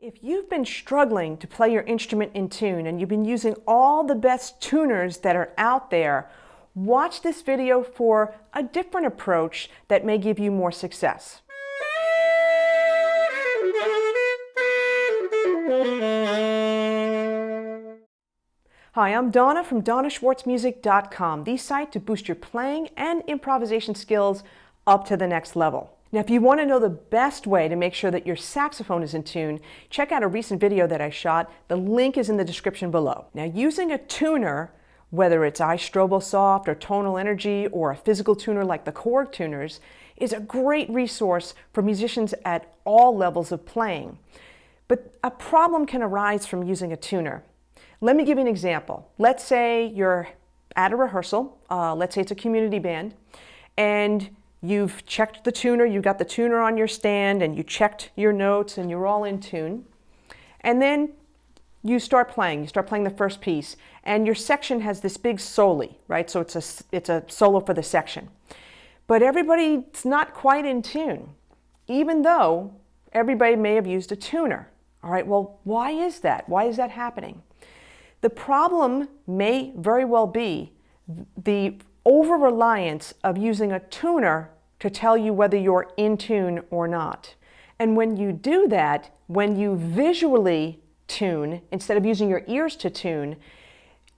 If you've been struggling to play your instrument in tune and you've been using all the best tuners that are out there, watch this video for a different approach that may give you more success. Hi, I'm Donna from DonnaSchwartzMusic.com, the site to boost your playing and improvisation skills up to the next level. Now, if you want to know the best way to make sure that your saxophone is in tune, check out a recent video that I shot. The link is in the description below. Now, using a tuner, whether it's iStrobosoft or Tonal Energy or a physical tuner like the Korg tuners, is a great resource for musicians at all levels of playing. But a problem can arise from using a tuner. Let me give you an example. Let's say you're at a rehearsal, let's say it's a community band, and you've checked the tuner, you've got the tuner on your stand, and you checked your notes, and you're all in tune. And then you start playing the first piece, and your section has this big soli, right? So it's a solo for the section. But everybody's not quite in tune, even though everybody may have used a tuner. All right, well, why is that? Why is that happening? The problem may very well be the over-reliance of using a tuner to tell you whether you're in tune or not. And when you do that, when you visually tune, instead of using your ears to tune,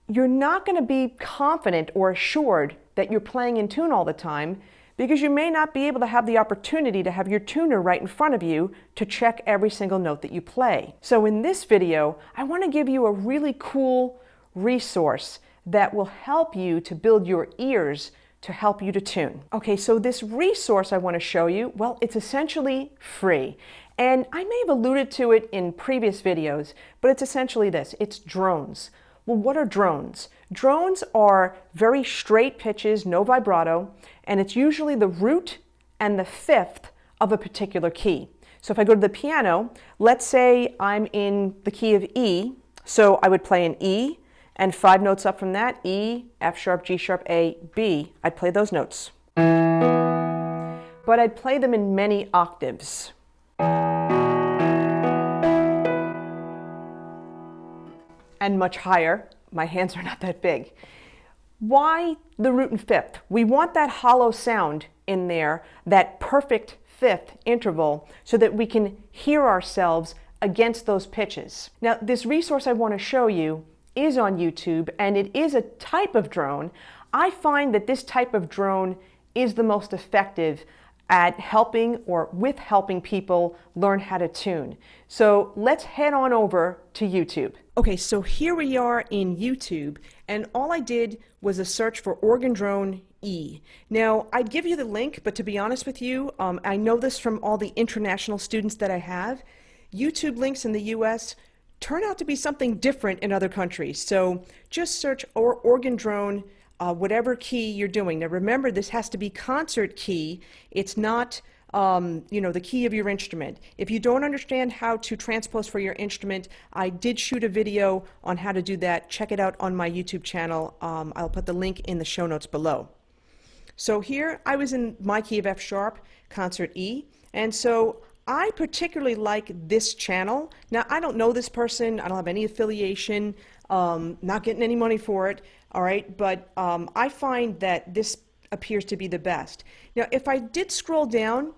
you're not going to be confident or assured that you're playing in tune all the time, because you may not be able to have the opportunity to have your tuner right in front of you to check every single note that you play. So in this video, I want to give you a really cool resource that will help you to build your ears to help you to tune. Okay, so this resource I want to show you, well, it's essentially free. And I may have alluded to it in previous videos, but it's essentially this. It's drones. Well, what are drones? Drones are very straight pitches, no vibrato, and it's usually the root and the fifth of a particular key. So if I go to the piano, let's say I'm in the key of E, so I would play an E, and 5 notes up from that, E, F sharp, G sharp, A, B. I'd play those notes. But I'd play them in many octaves. And much higher. My hands are not that big. Why the root and fifth? We want that hollow sound in there, that perfect fifth interval, so that we can hear ourselves against those pitches. Now, this resource I want to show you is on YouTube, and it is a type of drone. I find that this type of drone is the most effective at helping or with helping people learn how to tune. So let's head on over to YouTube. Okay, so here we are in YouTube, and all I did was a search for organ drone E. Now, I'd give you the link, but to be honest with you, I know this from all the international students that I have. YouTube links in the US turn out to be something different in other countries. So just search organ drone, whatever key you're doing. Now remember, this has to be concert key. It's not the key of your instrument. If you don't understand how to transpose for your instrument, I did shoot a video on how to do that. Check it out on my YouTube channel. I'll put the link in the show notes below. So here I was in my key of F sharp, concert E, and so I particularly like this channel. Now, I don't know this person. I don't have any affiliation, not getting any money for it, all right? But I find that this appears to be the best. Now, if I did scroll down,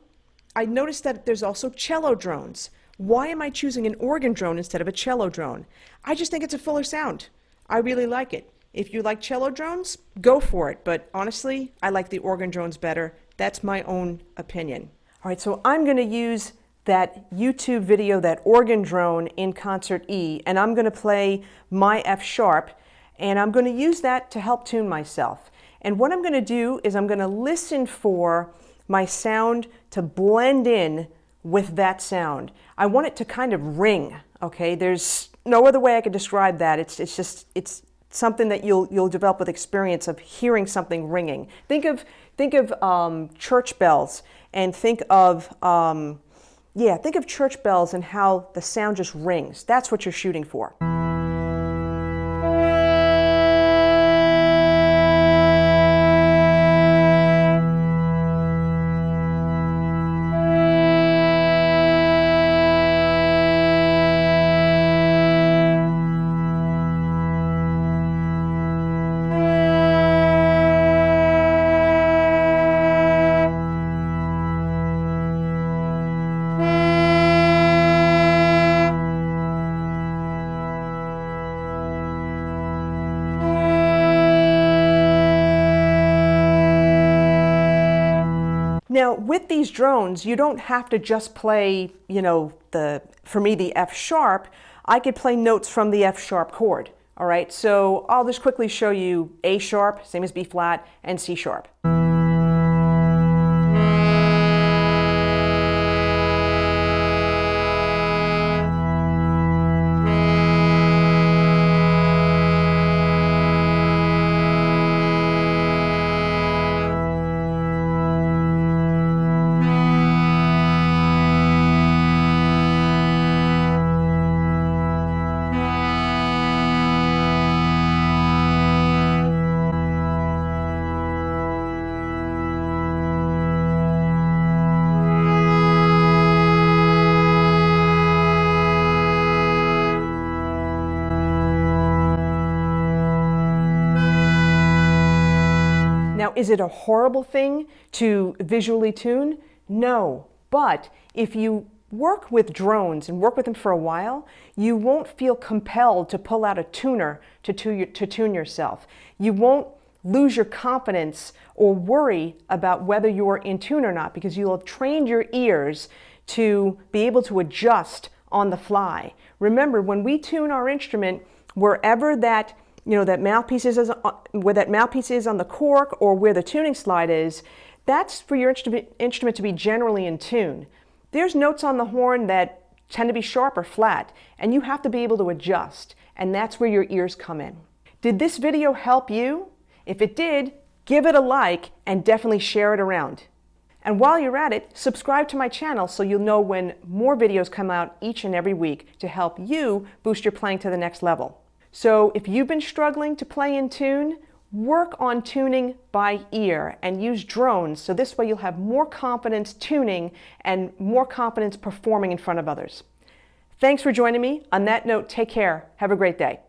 I noticed that there's also cello drones. Why am I choosing an organ drone instead of a cello drone? I just think it's a fuller sound. I really like it. If you like cello drones, go for it. But honestly, I like the organ drones better. That's my own opinion. All right, so I'm going to use that YouTube video, that organ drone in concert E, and I'm going to play my F sharp, and I'm going to use that to help tune myself. And what I'm going to do is I'm going to listen for my sound to blend in with that sound. I want it to kind of ring, okay? There's no other way I could describe that. It's something that you'll develop with experience of hearing something ringing. Think of church bells, and think of church bells and how the sound just rings. That's what you're shooting for. Now, with these drones, you don't have to just play, for me, the F sharp. I could play notes from the F sharp chord. All right, so I'll just quickly show you A sharp, same as B flat, and C sharp. Now, is it a horrible thing to visually tune? No, but if you work with drones and work with them for a while, you won't feel compelled to pull out a tuner to tune yourself. You won't lose your confidence or worry about whether you're in tune or not, because you'll have trained your ears to be able to adjust on the fly. Remember, when we tune our instrument, wherever that mouthpiece is, where that mouthpiece is on the cork or where the tuning slide is, that's for your instrument to be generally in tune. There's notes on the horn that tend to be sharp or flat, and you have to be able to adjust, and that's where your ears come in. Did this video help you? If it did, give it a like and definitely share it around. And while you're at it, subscribe to my channel so you'll know when more videos come out each and every week to help you boost your playing to the next level. So if you've been struggling to play in tune, work on tuning by ear and use drones, so this way you'll have more confidence tuning and more confidence performing in front of others. Thanks for joining me. On that note, take care. Have a great day.